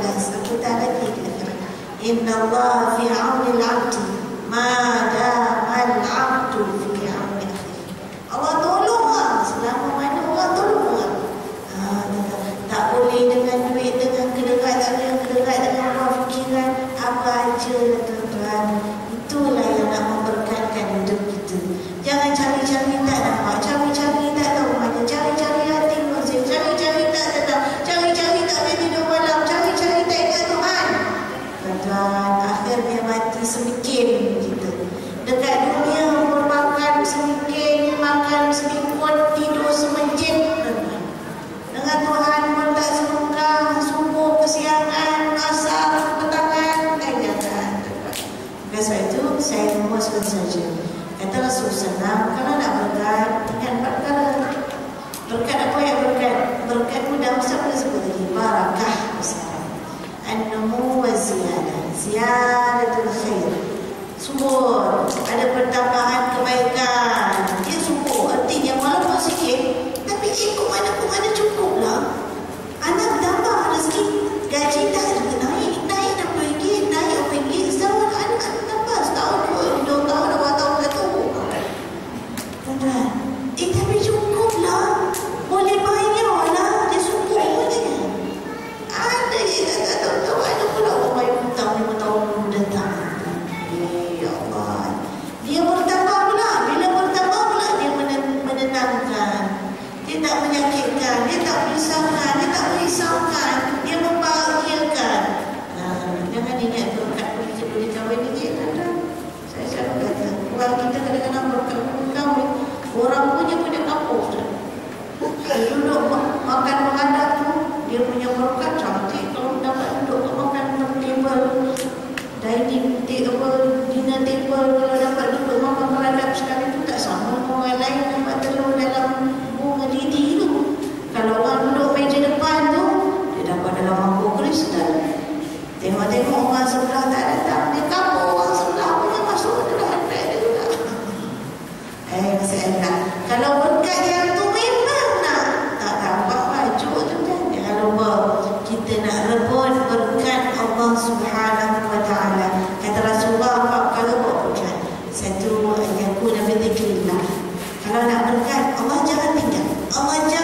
15 apatah lagi di akhirat. Inna Allah fi auni al-'abdi ma dama al-'abdu fi auni akhihi. Allah tolong orang selama mana orang tolong orang. Tak boleh dengan duit, dengan kedekatan, dengan orang fikiran apa aja lah tuan-tuan. Itulah yang nak memberkatkan hidup kita. Jangan cari-cari tak dapat, cari-cari tak tahu mana, cari-cari hati manusia, cari-cari tak tenang, cari-cari tak boleh tidur malam, cari-cari tak ingat Tuhan. Tuan-tuan, akhirnya mati semikin kita. Dekat dunia bermakan semikin, makan semingguan, tidur semejit. Dengan Tuhan pun tak semoga subuh, kesiangan, asar, petangan, jangan. Oleh sebab itu, saya memuaskan saja. Kata Rasulullah SAW, kalau nak berkat, ingat 4 perkara. Berkat apa yang berkat? Berkat mudah siapa sebut tadi? Barakah besar. An-numu wa ziyadah. Ziyadatul khair. Subur. Ada pertambahan kebaikan. Dia subur. Artinya walaupun sikit, tapi ikut mana pun ada cukup lah. Anak tambah rezeki. Gaji tak ada naik. Naik RM60, naik RM4. Setahun anak tambah. Setahun 2 tahun, 4 tahun dah tu. Tuan-tuan, tapi cukup lah. Boleh bayar lah. Dia cukup punya. Ada yang tak tahu. Ada pula orang bayar hutang 5 tahun datang. Ya Allah. Dia bertambah pula. Bila bertambah pula dia menenangkan. Dia tak menyakitkan. Dia tak menyusahkan. Dia tak merisaukan. Dia membahagiakan. Jangan ingat berkat boleh kahwin ni. Saya selalu kata, orang kita kadang-kadang berkat kahwin. Orang punya kampung. Dia duduk makan menghadap tu, dia punya berkat cantik. Kalau dapat duduk makan table, dining table, dinner table, kalau dapat duduk makan menghadap sekali tu tak sama dengan orang lain dapat telur dalam bunga lidi tu. Kalau orang duduk meja depan tu, dia dapat dalam mangkuk kristal. Tengok-tengok orang sebelah tak datang, dia kapur orang sebelah punya masuk dalam handbag dia juga. Saya nak. Kalau berkat yang tu memang nak. Tak dapat baju tu kan. Jangan lupa kita nak rebut berkat Allah Subhanahu wa ta'ala. Kata Rasulullah, kalau buat berkat. Satu, yakuna bi dzikrillah. Kalau nak berkat, Allah jangan tinggal. Allah jangan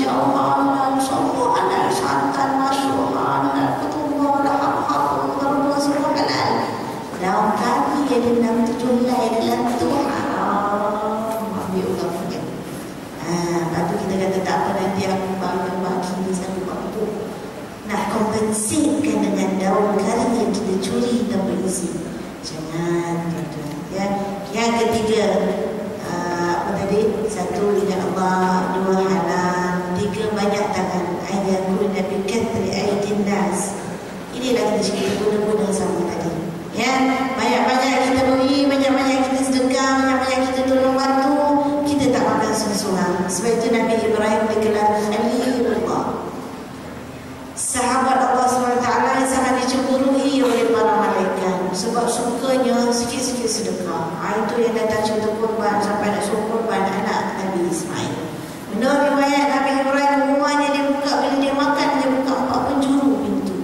Masya Allah, semua halal, santan, masuk halal, ketumbuh, lahap-lahap, ketumbuh semua halal. Daun kami yang dalam 7 helai dalam tu haram. Ambil orang punya. Lepas tu kita kata tak apa, nanti aku bagi satu waktu. Nak kompensasikan dengan daun kari yang kita curi dan berisi. Jangan, tuan-tuan. Ya. Yang ketiga, apa tadi? 1 ingat Allah, 2 halal, 3 banyak tangan. Ayakun Nabi Katri Aidin Nas. Inilah kita cakap guna-guna sama tadi. Ya, banyak-banyak kita beri, banyak-banyak kita sedekah, banyak-banyak kita tolong bantu, kita tak makan seorang-seorang. Sebab itu Nabi Ibrahim digelar Khalilullah. Sahabat Allah SWT yang sangat dicemburui oleh para malaikat sebab sukanya sikit-sikit sedekah. Itu yang datang cerita korban sampai nak suruh korban anak Nabi Ismail. Menurut riwayat Nabi Ibrahim, rumahnya dia buka, bila dia makan dia buka 4 penjuru pintu.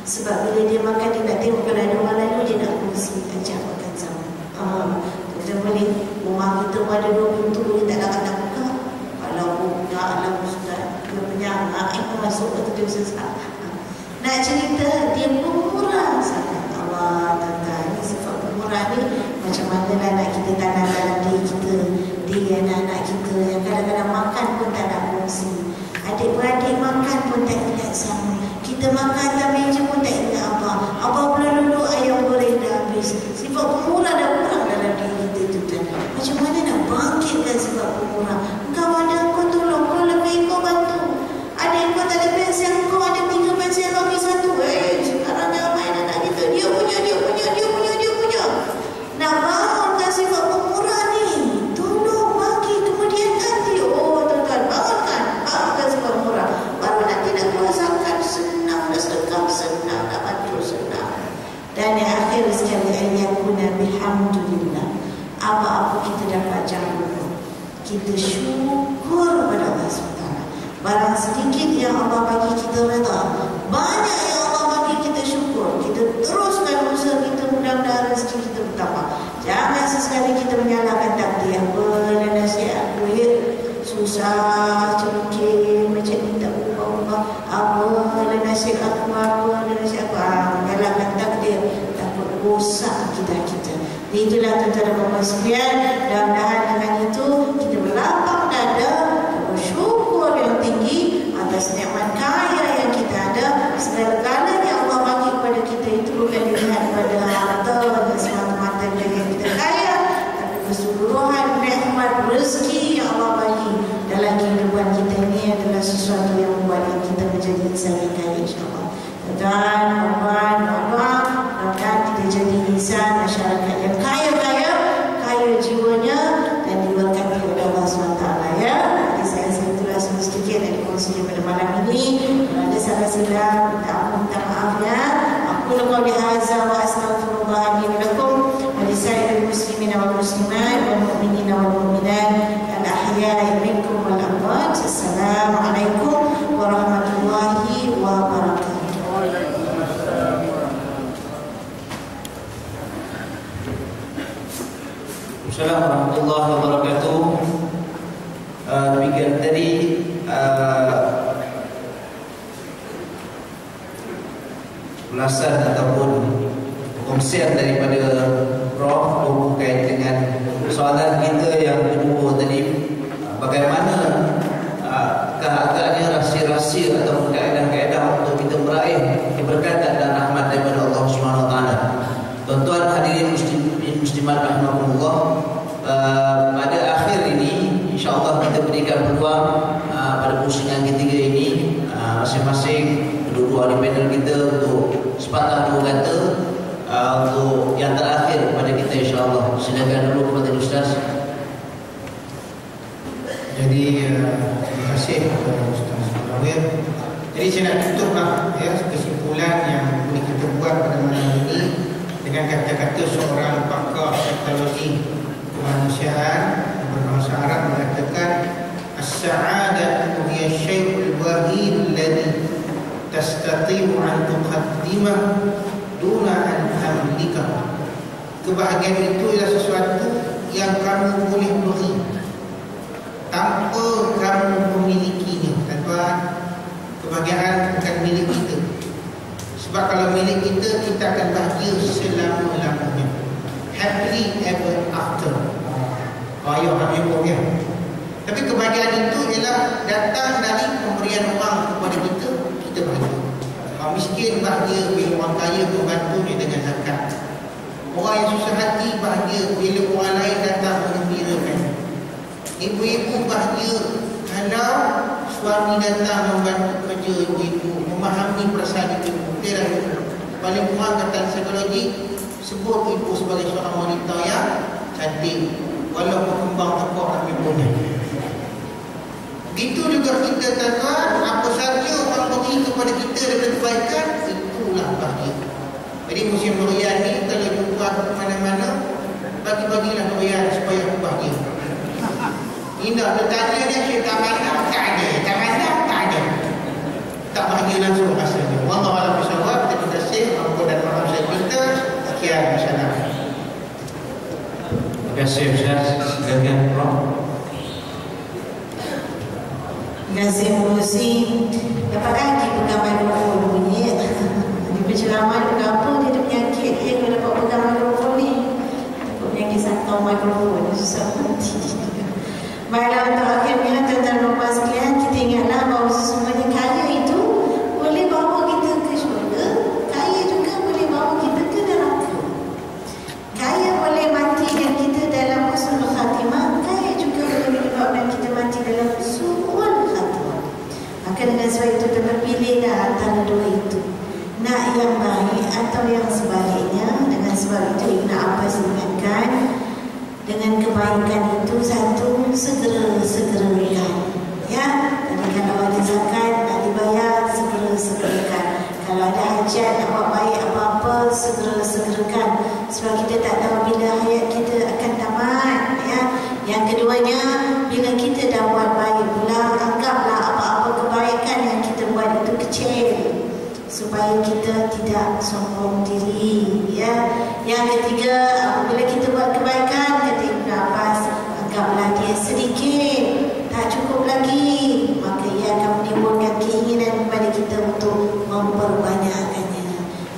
Sebab bila dia makan dia nak tengok kalau ada orang lalu, dia nak kongsi, ajak makan sama. Kita boleh rumah kita ada 2 pintu, dia tak dapat nak buka. Kalau buka, alam sudah dia penyangak, itu masuk ke dia sesat. Nak cerita dia pemurah sangat. Allah Ta'ala ni sifat pemurah ni macam mana lah nak kita tanam dalam diri kita, diri anak-anak kita yang kadang-kadang makan pun tak nak kongsi, adik-beradik makan pun tak ingat sama, kita makan atas meja pun tak ingat apa pula duduk ayam goreng dah habis. Sifat pemurah dah kurang dalam diri kita tu. Macam mana nak bangkitkan sifat pemurah? Kau ada, kau tolong, kau lebih, kau bantu. Adik kau tak ada pensel, kau ada 3 pensel, bagi 1. Sekarang jangan main anak kita, dia punya. Nak bangunkan sifat pemurah ni, tolong bagi, kemudian ganti. Tuan-tuan, bangunkan sifat pemurah. Baru nanti nak kuasakan senang, nak sedekah senang, nak bantu senang. Dan yang akhir sekali, ayyakuna bihamdulillah. Apa-apa kita dapat jangan kita syukur pada Allah SWT. Barang sedikit yang Allah bagi kita reda, banyak yang Allah bagi kita syukur. Kita teruskan usaha kita, mudah-mudahan rezeki kita bertambah. Jangan sesekali kita menyalahkan takdir. Apa nasihat aku ya, susah cengkir macam ni tak ubah-ubah. Apa nasihat aku, menyalahkan takdir, takut rosak kita. Itulah tuan-tuan dan puan-puan sekalian. Mudah-mudahan dengan itu kita berlapang dada, bersyukur yang tinggi atas nikmat kaya yang kita ada. Segala-galanya yang Allah bagi kepada kita itu bukan dilihat pada harta dan semata-mata yang kita kaya, tapi keseluruhan nikmat rezeki yang Allah bagi dalam kehidupan kita ini adalah sesuatu yang membuat kita menjadi insan yang kaya, insyaAllah. Dan mudah-mudahan kita jadi insan masyarakat yang kaya jiwanya dan diberkati oleh Allah SWT. Ya, saya itulah sedikit yang dikongsi pada malam ini. Kalau ada salah silap, minta maaf ya. Aku lakukan hadza wa astaghfirullah li wa lakum wa li sa'iril muslimin wal muslimat wal mu'minin wal mu'minat al ahya'i minkum wal amwat. Assalamualaikum warahmatullahi wabarakatuh. Assalamualaikum warahmatullahi wabarakatuh. Demikian tadi ulasan ataupun kongsian daripada Prof berkait dengan soalan kita yang kedua tadi, bagaimana agaknya rahsia-rahsia atau kaedah-kaedah untuk kita meraih keberkatan dan rahmat daripada Allah Subhanahu Wa Taala. Tuan-tuan hadirin muslimat rahimakumullah, pada akhir ini insya-Allah kita berikan peluang pada pusingan ketiga ini masing-masing kedua-dua ahli panel kita untuk sepatah dua kata untuk yang terakhir kepada kita, insya-Allah. Silakan dulu kepada Ustaz. Jadi terima kasih kepada Ustaz Nawir. Jadi saya nak tutuplah ya kesimpulan yang boleh kita buat pada malam ini dengan kata-kata seorang pakar psikologi kemanusiaan berbahasa Arab mengatakan as-sa'adatu hiya syai'ul wahid alladhi tastati'u an tuqaddimah duna an tamlikah. Kebahagiaan itu ialah sesuatu yang kamu boleh beri tanpa kamu memilikinya, tanpa akan bahagia selama-lamanya. Happily ever after. Ayat Habibullah. Tapi kebahagiaan itu ialah datang dari pemberian orang kepada kita, kita bahagia. Orang miskin bahagia bila orang kaya membantunya dengan zakat. Orang yang susah hati bahagia bila orang lain datang menggembirakan. Ibu-ibu bahagia kalau suami datang membantu kerja ibu-ibu, memahami perasaan ibu. Dia dah paling kurang kata psikologi, sebut ibu sebagai seorang wanita yang cantik, walaupun kembang tekuk tapi punya. Begitu juga kita tuan-tuan, apa saja orang beri kepada kita dengan kebaikan, itulah bahagia. Jadi musim durian ni kalau jumpa ke mana-mana, bagi-bagilah durian supaya aku bahagia. Indah bertanya dia, saya tak pandang, tak ada. Tak pandang, tak ada. Tak bahagia langsung rasanya. Wallahu a'lam bishawab. Terima kasih. Ampun dan maaf saya minta. Sekian. Assalamualaikum. Terima kasih Ustaz. Silakan Prof. Terima kasih Musi. Dapat lagi pegang mikrofon bunyi. Dia berceramah dengan apa, dia ada penyakit. Dia kalau dapat pegang mikrofon ni, penyakit santau mikrofon, susah mati. Baiklah, untuk akhirnya tuan-tuan dan puan sekalian, kita ingatlah bahawa sesungguhnya kaya itu boleh bawa kita ke syurga, kaya juga boleh bawa kita ke neraka. Kaya boleh matikan kita dalam husnul khatimah, kaya juga boleh menyebabkan kita mati dalam su'ul khatimah. Maka dengan sebab itu terpilihlah antara dua itu, nak yang baik atau yang sebaliknya. Dengan sebab itu Ibn Abbas ingatkan, dengan kebaikan itu satu, segera-segerakan. Ya, dan kalau ada zakat nak dibayar, segera-segerakan. Kalau ada hajat nak buat baik apa-apa, segera-segerakan. Sebab kita tak tahu bila hayat kita akan tamat. Ya, yang keduanya, bila kita dah buat baik pula, anggaplah apa-apa kebaikan yang kita buat itu kecil, supaya kita tidak sombong diri. Ya, yang ketiga, apabila kita buat kebaikan, kata Ibn Abbas, anggaplah dia sedikit, tak cukup lagi, maka ia akan menimbulkan keinginan kepada kita untuk memperbanyakkannya.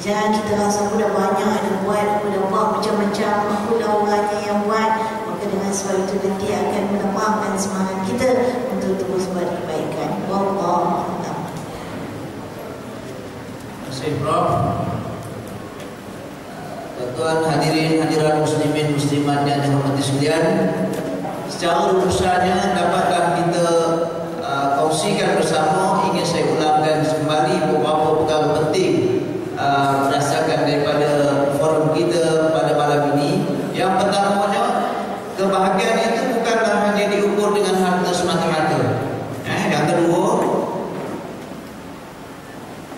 Jangan kita rasa aku dah banyak dah buat, aku dah buat macam-macam, aku dah orangnya yang buat. Maka dengan sebab itu nanti akan melemahkan semangat kita untuk terus buat kebaikan. Wallahu a'lam. Terima kasih Prof. Tuan hadirin hadirat muslimin muslimat yang dirahmati sekalian, secara rumusannya dapatkah kita kongsikan bersama, ingin saya ulangkan kembali beberapa perkara penting berdasarkan daripada forum kita pada malam ini. Yang pertamanya, kebahagiaan itu bukanlah hanya diukur dengan harta semata-mata. Yang kedua,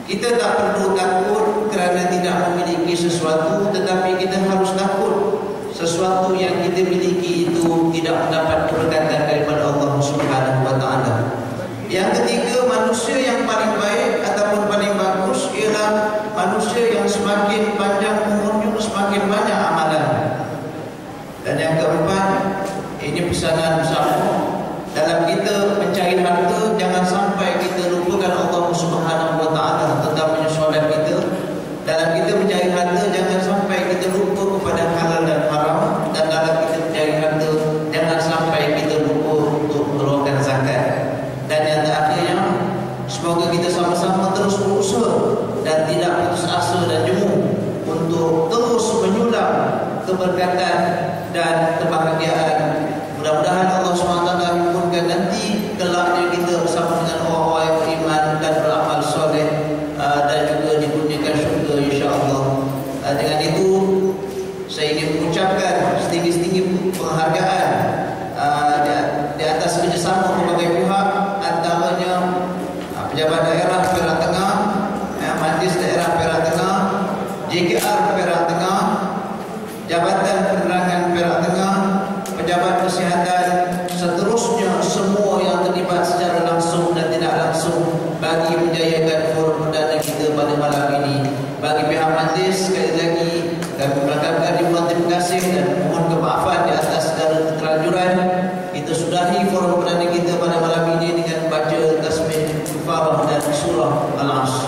kita tak perlu takut kerana tidak memiliki sesuatu, tetapi kita harus takut sesuatu yang kita miliki itu tidak mendapat keberkatan daripada Allah Subhanahu wa taala. Yang ketiga, manusia yang paling baik ataupun paling bagus ialah manusia yang semakin panjang umurnya, semakin banyak amalan. Dan yang keempat, ini pesanan bersama, dalam kita mencari harta, jangan sampai kita lupakan Allah Subhanahu wa taala tentang solat kita. Dalam kita mencari harta, jangan sampai kita lupa kepada halal dan haram. Dan dalam kita mencari harta, jangan sampai kita lupa untuk mengeluarkan zakat. Dan yang terakhirnya, semoga kita sama-sama terus berusaha dan tidak putus asa dan jemu untuk terus menyulam keberkatan dan kebahagiaan. Mudah-mudahan Allah SWT himpunkan nanti kelaknya kita bersama dengan orang-orang yang beriman dan beramal soleh, dan juga dikurniakan syurga insya-Allah. Dengan itu saya ingin mengucapkan setinggi-tinggi penghargaan di atas kerjasama berbagai pihak, antaranya pejabat daerah Perak Tengah, Majlis Daerah Perak Tengah, JKR Perak Tengah, Jabatan Penerangan Perak Tengah, pejabat kesihatan, seterusnya semua yang terlibat secara langsung dan tidak langsung bagi menjayakan forum perdana kita pada malam ini. Bagi pihak majlis, sekali lagi kami mengucapkan ribuan terima kasih dan mohon kemaafan di atas segala keterlanjuran. Kita sudahi forum perdana kita pada malam ini dengan baca tasbih kafarah dan surah Al-Asr.